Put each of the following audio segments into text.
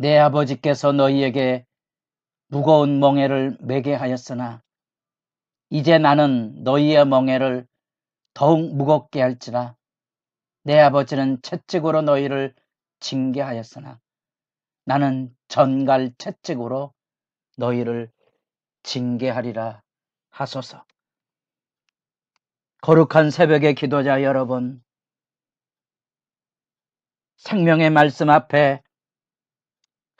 내 아버지께서 너희에게 무거운 멍에를 매게 하였으나 이제 나는 너희의 멍에를 더욱 무겁게 할지라. 내 아버지는 채찍으로 너희를 징계하였으나 나는 전갈 채찍으로 너희를 징계하리라 하소서. 거룩한 새벽의 기도자 여러분, 생명의 말씀 앞에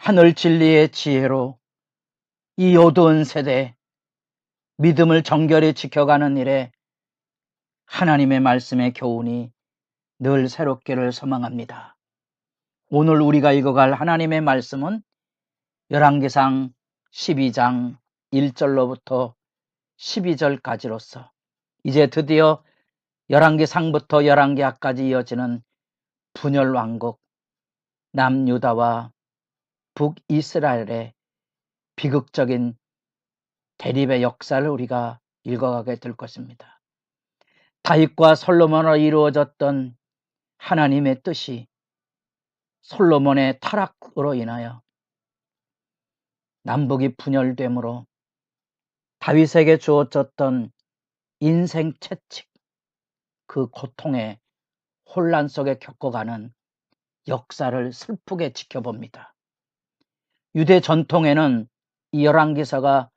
하늘 진리의 지혜로 이 어두운 세대 믿음을 정결히 지켜가는 일에 하나님의 말씀의 교훈이 늘 새롭기를 소망합니다. 오늘 우리가 읽어갈 하나님의 말씀은 열왕기상 12장 1절로부터 12절까지로서 이제 드디어 열왕기상부터 열왕기하까지 이어지는 분열왕국 남유다와 북이스라엘의 비극적인 대립의 역사를 우리가 읽어가게 될 것입니다. 다윗과 솔로몬으로 이루어졌던 하나님의 뜻이 솔로몬의 타락으로 인하여 남북이 분열됨으로 다윗에게 주어졌던 인생 채찍, 그 고통의 혼란 속에 겪어가는 역사를 슬프게 지켜봅니다. 유대 전통에는 이 열왕기서가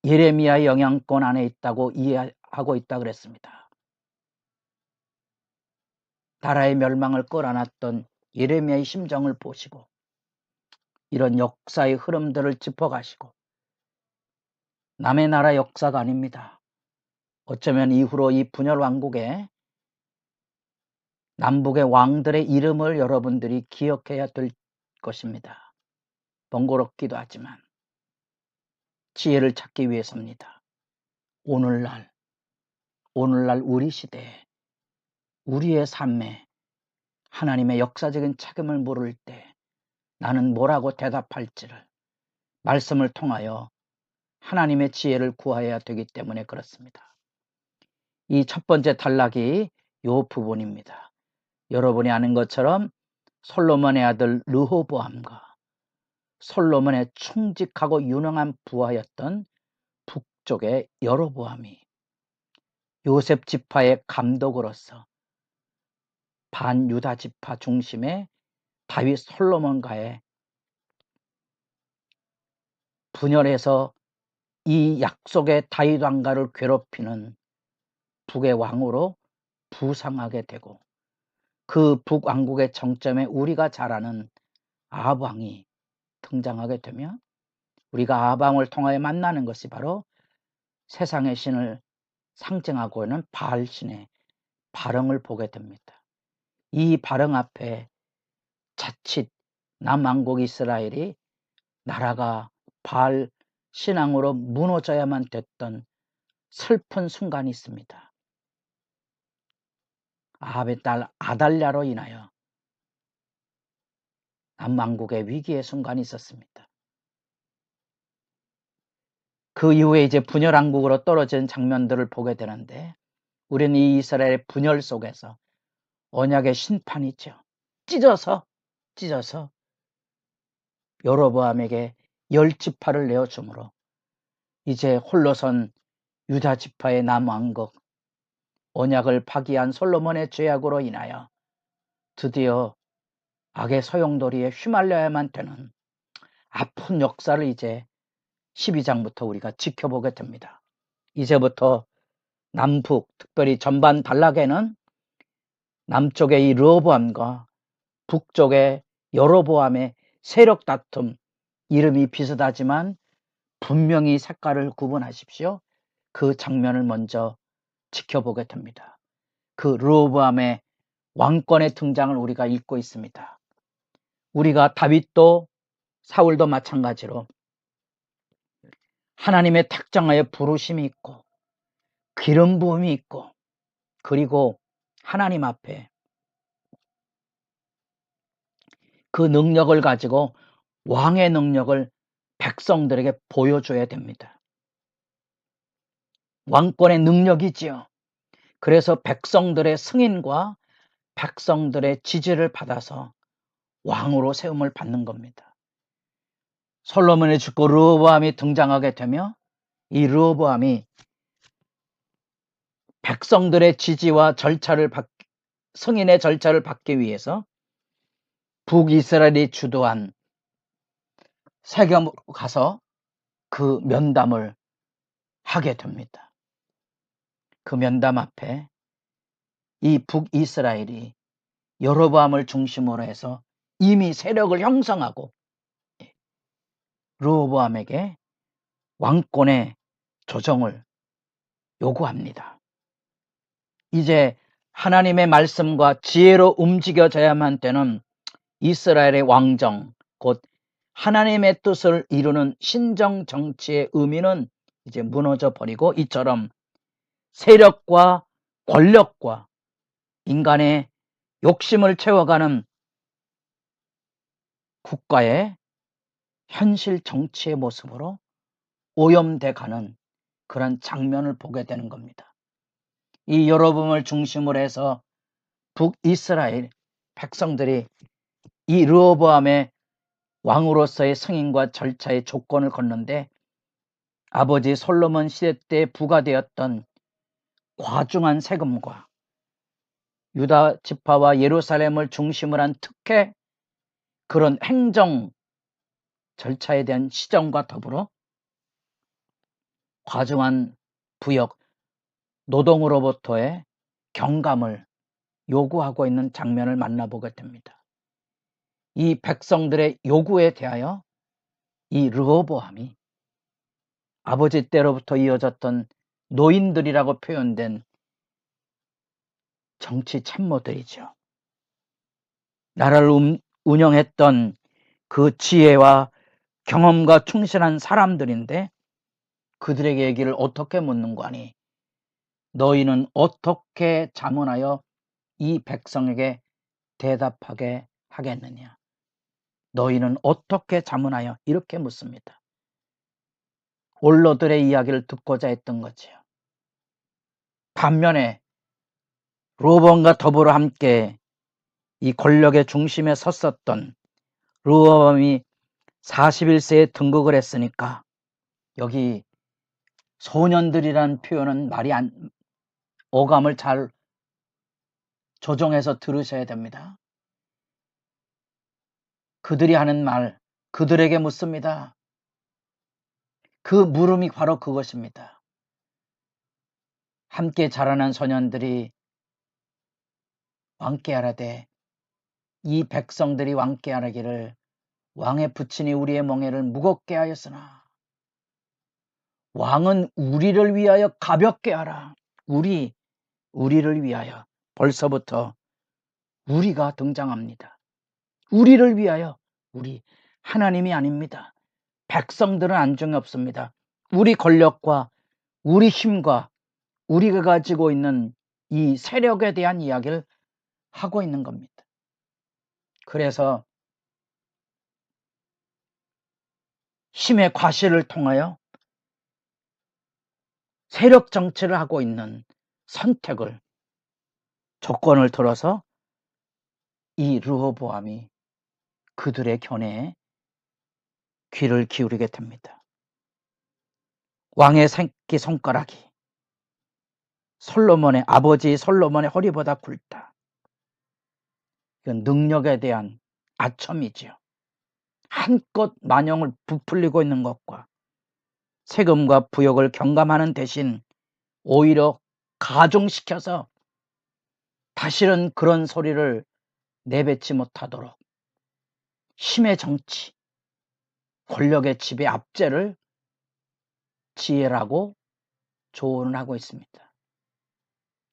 예레미야의 영향권 안에 있다고 이해하고 있다 그랬습니다. 나라의 멸망을 끌어안았던 예레미야의 심정을 보시고 이런 역사의 흐름들을 짚어가시고 남의 나라 역사가 아닙니다. 어쩌면 이후로 이 분열 왕국에 남북의 왕들의 이름을 여러분들이 기억해야 될 것입니다. 번거롭기도 하지만 지혜를 찾기 위해서입니다. 오늘날 우리 시대에 우리의 삶에 하나님의 역사적인 책임을 물을 때 나는 뭐라고 대답할지를 말씀을 통하여 하나님의 지혜를 구해야 되기 때문에 그렇습니다. 이 첫 번째 단락이 이 부분입니다. 여러분이 아는 것처럼 솔로몬의 아들 르호보암과 솔로몬의 충직하고 유능한 부하였던 북쪽의 여로보암이 요셉 지파의 감독으로서 반유다 지파 중심의 다윗 솔로몬과의 분열해서 이 약속의 다윗 왕가를 괴롭히는 북의 왕으로 부상하게 되고 그 북왕국의 정점에 우리가 잘 아는 아합 왕이 등장하게 되며 우리가 아합 왕을 통하여 만나는 것이 바로 세상의 신을 상징하고 있는 바알 신의 발흥을 보게 됩니다. 이 발흥 앞에 자칫 남왕국 이스라엘이 나라가 바알 신앙으로 무너져야만 됐던 슬픈 순간이 있습니다. 아합의 딸 아달랴로 인하여 남왕국의 위기의 순간이 있었습니다. 그 이후에 이제 분열왕국으로 떨어진 장면들을 보게 되는데 우리는 이 이스라엘의 분열 속에서 언약의 심판이 있죠. 찢어서 여로보암에게 10지파를 내어주므로 이제 홀로선 유다 지파의 남왕국 언약을 파기한 솔로몬의 죄악으로 인하여 드디어 악의 소용돌이에 휘말려야만 되는 아픈 역사를 이제 12장부터 우리가 지켜보게 됩니다. 이제부터 남북, 특별히 전반 단락에는 남쪽의 이 르호보암과 북쪽의 여로보암의 세력 다툼, 이름이 비슷하지만 분명히 색깔을 구분하십시오. 그 장면을 먼저 지켜보게 됩니다. 그 르호보암의 왕권의 등장을 우리가 읽고 있습니다. 우리가 다윗도 사울도 마찬가지로 하나님의 택정하여 부르심이 있고 기름 부음이 있고 그리고 하나님 앞에 그 능력을 가지고 왕의 능력을 백성들에게 보여줘야 됩니다. 왕권의 능력이지요. 그래서 백성들의 승인과 백성들의 지지를 받아서 왕으로 세움을 받는 겁니다. 솔로몬이 죽고 르호보암이 등장하게 되며 이 르호보암이 백성들의 지지와 승인의 절차를 받기 위해서 북이스라엘이 주도한 세겜으로 가서 그 면담을 하게 됩니다. 그 면담 앞에 이 북이스라엘이 여로보암을 중심으로 해서 이미 세력을 형성하고 르호보암에게 왕권의 조정을 요구합니다. 이제 하나님의 말씀과 지혜로 움직여져야만 되는 이스라엘의 왕정, 곧 하나님의 뜻을 이루는 신정 정치의 의미는 이제 무너져 버리고 이처럼 세력과 권력과 인간의 욕심을 채워가는 국가의 현실 정치의 모습으로 오염돼 가는 그런 장면을 보게 되는 겁니다. 이 여로보암을 중심으로 해서 북이스라엘 백성들이 이 르호보암의 왕으로서의 승인과 절차의 조건을 걷는데 아버지 솔로몬 시대 때 부과되었던 과중한 세금과 유다 지파와 예루살렘을 중심으로 한 특혜, 그런 행정 절차에 대한 시정과 더불어 과중한 부역, 노동으로부터의 경감을 요구하고 있는 장면을 만나보게 됩니다. 이 백성들의 요구에 대하여 이 르호보암이 아버지 때로부터 이어졌던 노인들이라고 표현된 정치 참모들이죠. 나라를 운영했던 그 지혜와 경험과 충실한 사람들인데 그들에게 얘기를 어떻게 묻는 거니? 너희는 어떻게 자문하여 이 백성에게 대답하게 하겠느냐? 너희는 어떻게 자문하여? 이렇게 묻습니다. 원로들의 이야기를 듣고자 했던 거지요. 반면에 르호보암과 더불어 함께 이 권력의 중심에 섰었던 르호보암이 41세에 등극을 했으니까 여기 소년들이란 표현은 어감을 잘 조정해서 들으셔야 됩니다. 그들이 하는 말, 그들에게 묻습니다. 그 물음이 바로 그것입니다. 함께 자라난 소년들이 왕께 하라되 이 백성들이 왕께 하라기를 왕의 부친이 우리의 멍에를 무겁게 하였으나 왕은 우리를 위하여 가볍게 하라. 우리를 위하여 벌써부터 우리가 등장합니다. 우리를 위하여 우리 하나님이 아닙니다. 백성들은 안중에 없습니다. 우리 권력과 우리 힘과 우리가 가지고 있는 이 세력에 대한 이야기를 하고 있는 겁니다. 그래서 힘의 과실을 통하여 세력 정치를 하고 있는 선택을 조건을 들어서 이 르호보암이 그들의 견해에 귀를 기울이게 됩니다. 왕의 새끼손가락이 아버지 솔로몬의 허리보다 굵다. 이건 능력에 대한 아첨이지요. 한껏 만영을 부풀리고 있는 것과 세금과 부역을 경감하는 대신 오히려 가중시켜서 다시는 그런 소리를 내뱉지 못하도록 힘의 정치, 권력의 지배 압제를 지혜라고 조언을 하고 있습니다.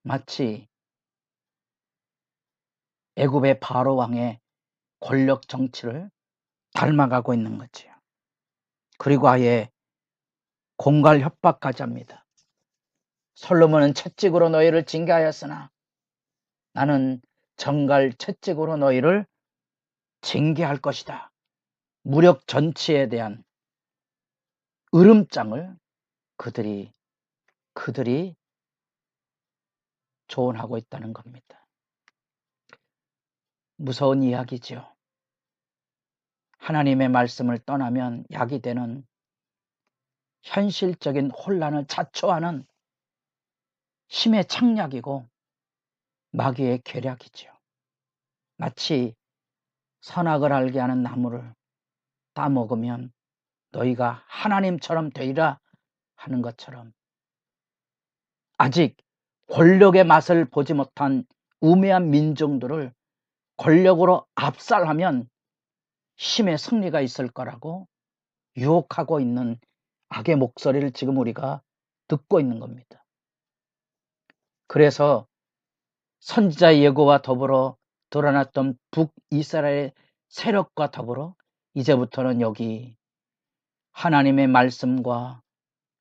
마치 애굽의 바로 왕의 권력 정치를 닮아가고 있는 거지요. 그리고 아예 공갈 협박까지 합니다. 솔로몬은 채찍으로 너희를 징계하였으나 나는 정갈 채찍으로 너희를 징계할 것이다. 무력 전치에 대한 으름장을 그들이 조언하고 있다는 겁니다. 무서운 이야기죠. 하나님의 말씀을 떠나면 약이 되는 현실적인 혼란을 자초하는 힘의 창략이고 마귀의 계략이지요. 마치 선악을 알게 하는 나무를 따먹으면 너희가 하나님처럼 되리라 하는 것처럼 아직 권력의 맛을 보지 못한 우매한 민중들을 권력으로 압살하면 힘의 승리가 있을 거라고 유혹하고 있는 악의 목소리를 지금 우리가 듣고 있는 겁니다. 그래서 선지자 예고와 더불어 드러났던 북이스라엘 세력과 더불어 이제부터는 여기 하나님의 말씀과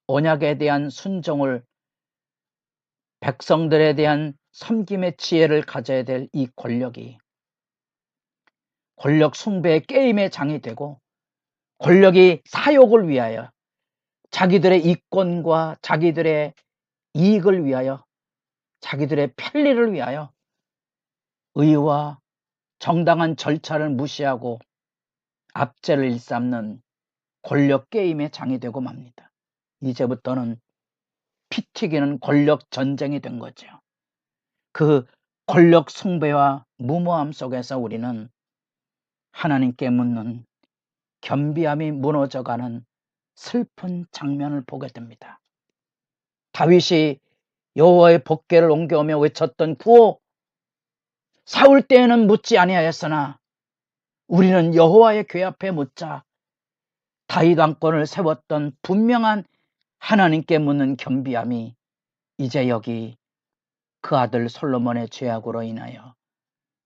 언약에 대한 순종을 백성들에 대한 섬김의 지혜를 가져야 될 이 권력이 권력 숭배의 게임의 장이 되고 권력이 사욕을 위하여 자기들의 이권과 자기들의 이익을 위하여 자기들의 편리를 위하여 의와 정당한 절차를 무시하고 압제를 일삼는 권력 게임의 장이 되고 맙니다. 이제부터는 피 튀기는 권력 전쟁이 된 거죠. 그 권력 숭배와 무모함 속에서 우리는 하나님께 묻는 겸비함이 무너져가는 슬픈 장면을 보게 됩니다. 다윗이 여호와의 법궤를 옮겨오며 외쳤던 구호, 사울 때에는 묻지 아니하였으나 우리는 여호와의 궤 앞에 묻자. 다윗 왕권을 세웠던 분명한 하나님께 묻는 겸비함이 이제 여기 그 아들 솔로몬의 죄악으로 인하여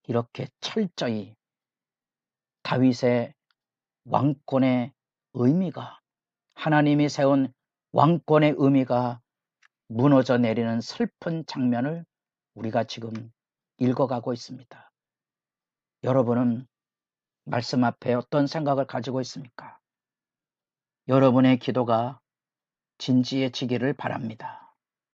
이렇게 철저히 다윗의 왕권의 의미가, 하나님이 세운 왕권의 의미가 무너져 내리는 슬픈 장면을 우리가 지금 읽어가고 있습니다. 여러분은 말씀 앞에 어떤 생각을 가지고 있습니까? 여러분의 기도가 진지해지기를 바랍니다.